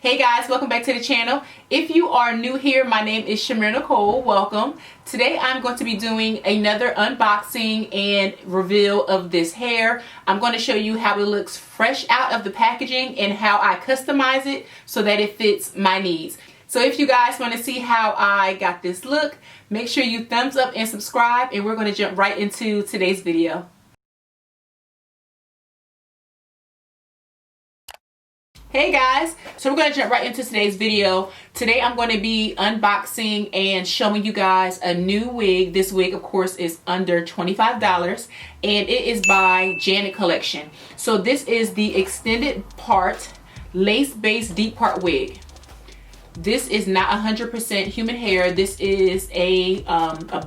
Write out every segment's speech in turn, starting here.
Hey guys, welcome back to the channel. If you are new here, my name is ChimereNicole. Welcome. Today I'm going to be doing another unboxing and reveal of this hair. I'm going to show you how it looks fresh out of the packaging and how I customize it so that it fits my needs. So if you guys want to see how I got this look, make sure you thumbs up and subscribe, and we're going to jump right into today's video. Hey guys, so we're going to jump right into today's video. Today I'm going to be unboxing and showing you guys a new wig. This wig of course is under $25 and it is by Janet Collection. So this is the extended part lace based deep part wig. This is not 100% human hair. This is a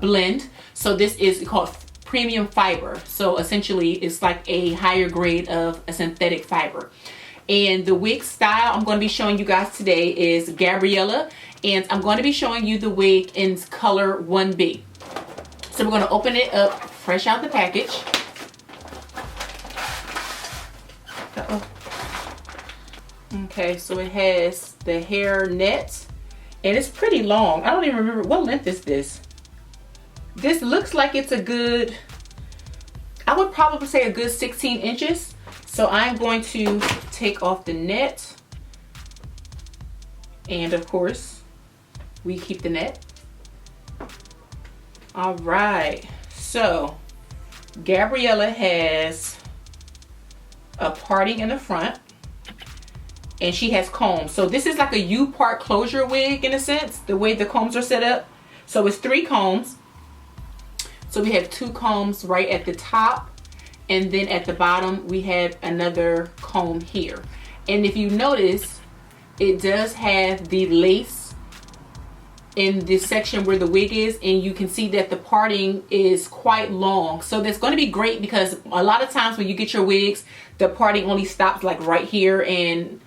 blend. So this is called premium fiber. So essentially it's like a higher grade of a synthetic fiber. And the wig style I'm going to be showing you guys today is Gabriella, and I'm going to be showing you the wig in color 1B. So we're going to open it up fresh out the package. Okay, so it has the hair net, and it's pretty long. I don't even remember what length is this. This looks like it's a good, I would probably say a good 16 inches. So I'm going to take off the net, and of course we keep the net. All right, so Gabriella has a parting in the front and she has combs. So this is like a U-part closure wig in a sense, the way the combs are set up. So it's 3 combs. So we have 2 combs right at the top, and then at the bottom we have another comb here. And if you notice, it does have the lace in this section where the wig is, and you can see that the parting is quite long. So that's going to be great because a lot of times when you get your wigs, the parting only stops like right here, and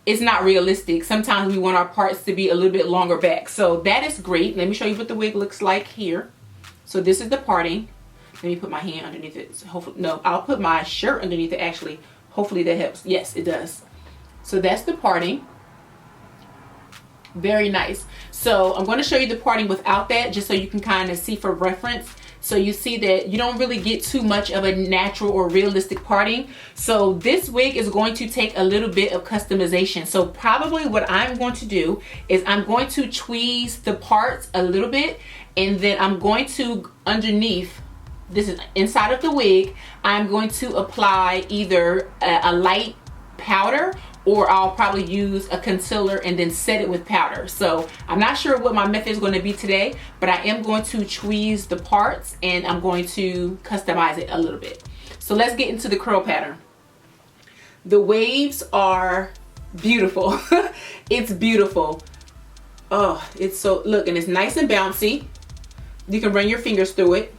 it's not realistic. Sometimes we want our parts to be a little bit longer back. So that is great. Let me show you what the wig looks like here. So this is the parting. Let me put my hand underneath it. So hopefully, no, I'll put my shirt underneath it actually. Hopefully that helps. Yes, it does. So that's the parting. Very nice. So I'm going to show you the parting without that, just so you can kind of see for reference. So you see that you don't really get too much of a natural or realistic parting. So this wig is going to take a little bit of customization. So probably what I'm going to do is I'm going to tweeze the parts a little bit, and then I'm going to underneath, this is inside of the wig, I'm going to apply either a light powder, or I'll probably use a concealer and then set it with powder. So I'm not sure what my method is going to be today, but I am going to tweeze the parts and I'm going to customize it a little bit. So let's get into the curl pattern. The waves are beautiful. It's beautiful. Oh, it's so, look, and it's nice and bouncy. You can run your fingers through it.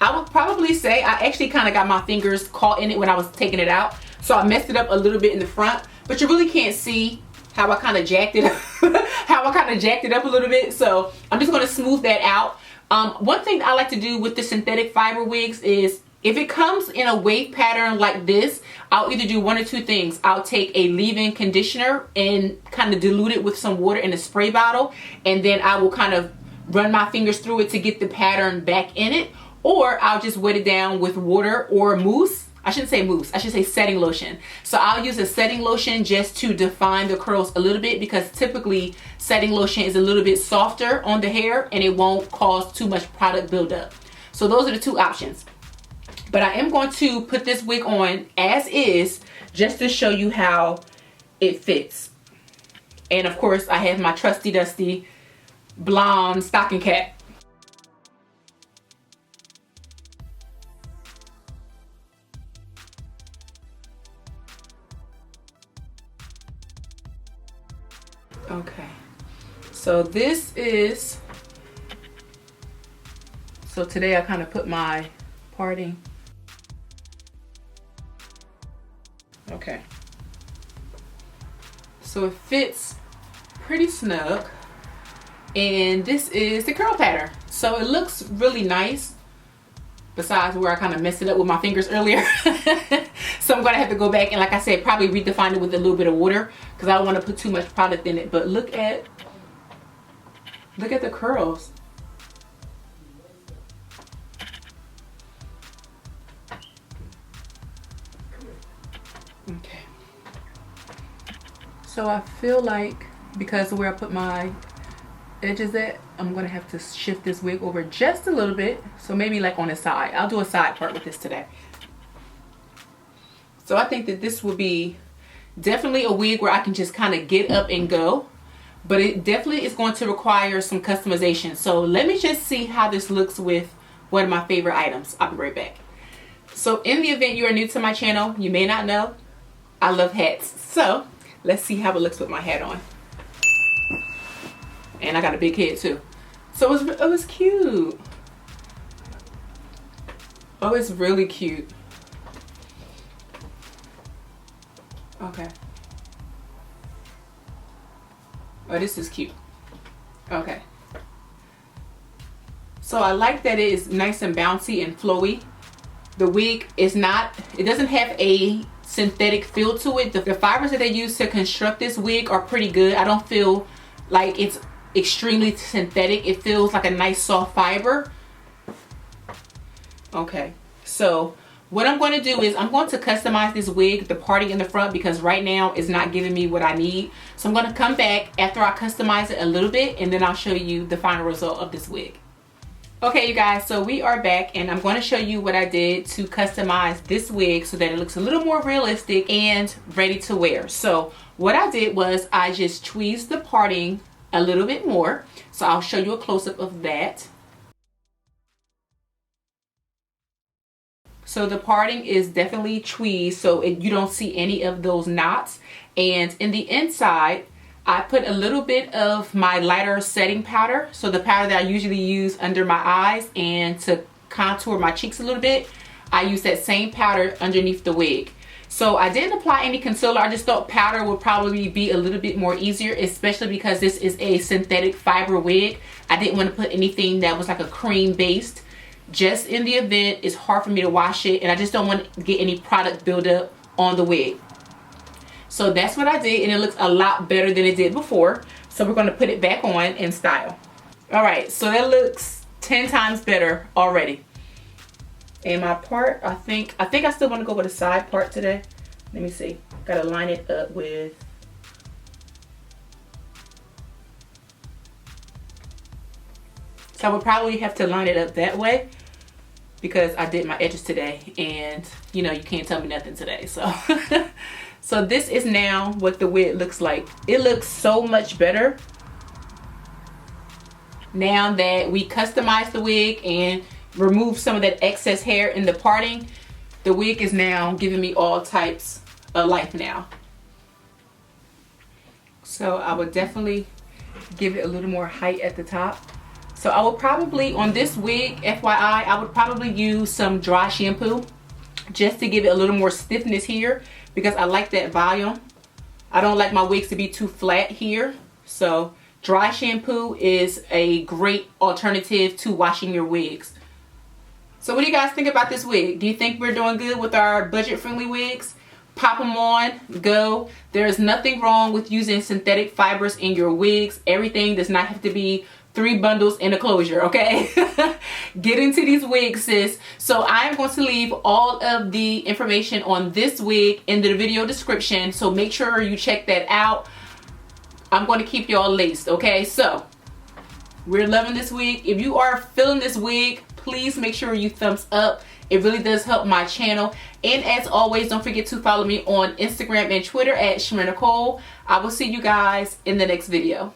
I would probably say I actually kind of got my fingers caught in it when I was taking it out, so I messed it up a little bit in the front, but you really can't see how I kind of jacked it up a little bit. So I'm just going to smooth that out. One thing I like to do with the synthetic fiber wigs is, if it comes in a wave pattern like this, I'll either do one or two things. I'll take a leave-in conditioner and kind of dilute it with some water in a spray bottle, and then I will kind of run my fingers through it to get the pattern back in it. Or I'll just wet it down with water or mousse. I shouldn't say mousse, I should say setting lotion. So I'll use a setting lotion just to define the curls a little bit, because typically setting lotion is a little bit softer on the hair and it won't cause too much product buildup. So those are the 2 options. But I am going to put this wig on as is, just to show you how it fits. And of course I have my trusty dusty blonde stocking cap. Okay, so this is, so today I kind of put my parting. Okay, so it fits pretty snug, and this is the curl pattern. So it looks really nice, besides where I kind of messed it up with my fingers earlier. So I'm gonna have to go back and, like I said, probably redefine it with a little bit of water because I don't want to put too much product in it. But look at the curls. Okay. So I feel like because of where I put my edges at, I'm gonna have to shift this wig over just a little bit. So maybe like on the side. I'll do a side part with this today. So I think that this will be definitely a wig where I can just kind of get up and go. But it definitely is going to require some customization. So let me just see how this looks with one of my favorite items. I'll be right back. So in the event you are new to my channel, you may not know, I love hats. So let's see how it looks with my hat on. And I got a big head too. So it was cute. Oh, it's really cute. Okay. Oh, this is cute. Okay. So I like that it is nice and bouncy and flowy. The wig is not, it doesn't have a synthetic feel to it. The fibers that they use to construct this wig are pretty good. I don't feel like it's extremely synthetic. It feels like a nice soft fiber. Okay, so what I'm going to do is I'm going to customize this wig, the parting in the front, because right now it's not giving me what I need. So I'm going to come back after I customize it a little bit, and then I'll show you the final result of this wig. Okay, you guys, so we are back, and I'm going to show you what I did to customize this wig so that it looks a little more realistic and ready to wear. So what I did was I just tweezed the parting a little bit more. So I'll show you a close-up of that. So the parting is definitely tweezed, so you don't see any of those knots. And in the inside, I put a little bit of my lighter setting powder. So the powder that I usually use under my eyes and to contour my cheeks a little bit, I use that same powder underneath the wig. So I didn't apply any concealer. I just thought powder would probably be a little bit more easier, especially because this is a synthetic fiber wig. I didn't want to put anything that was like a cream based, just in the event it's hard for me to wash it and I just don't want to get any product buildup on the wig. So that's what I did, and it looks a lot better than it did before. So we're going to put it back on in style. All right, so that looks 10 times better already. And my part, I think I still want to go with a side part today. Let me see. Got to line it up with. So I would probably have to line it up that way because I did my edges today, and you know, you can't tell me nothing today. So so this is now what the wig looks like. It looks so much better now that we customized the wig and remove some of that excess hair in the parting. The wig is now giving me all types of life now. So I would definitely give it a little more height at the top. So I will probably, on this wig, FYI, I would probably use some dry shampoo just to give it a little more stiffness here because I like that volume. I don't like my wigs to be too flat here. So dry shampoo is a great alternative to washing your wigs. So what do you guys think about this wig? Do you think we're doing good with our budget-friendly wigs? Pop them on, go. There's nothing wrong with using synthetic fibers in your wigs. Everything does not have to be 3 bundles in a closure, okay? Get into these wigs, sis. So I'm going to leave all of the information on this wig in the video description. So make sure you check that out. I'm going to keep y'all laced, okay? So we're loving this wig. If you are feeling this wig, please make sure you thumbs up. It really does help my channel. And as always, don't forget to follow me on Instagram and Twitter at ChimereNicole. I will see you guys in the next video.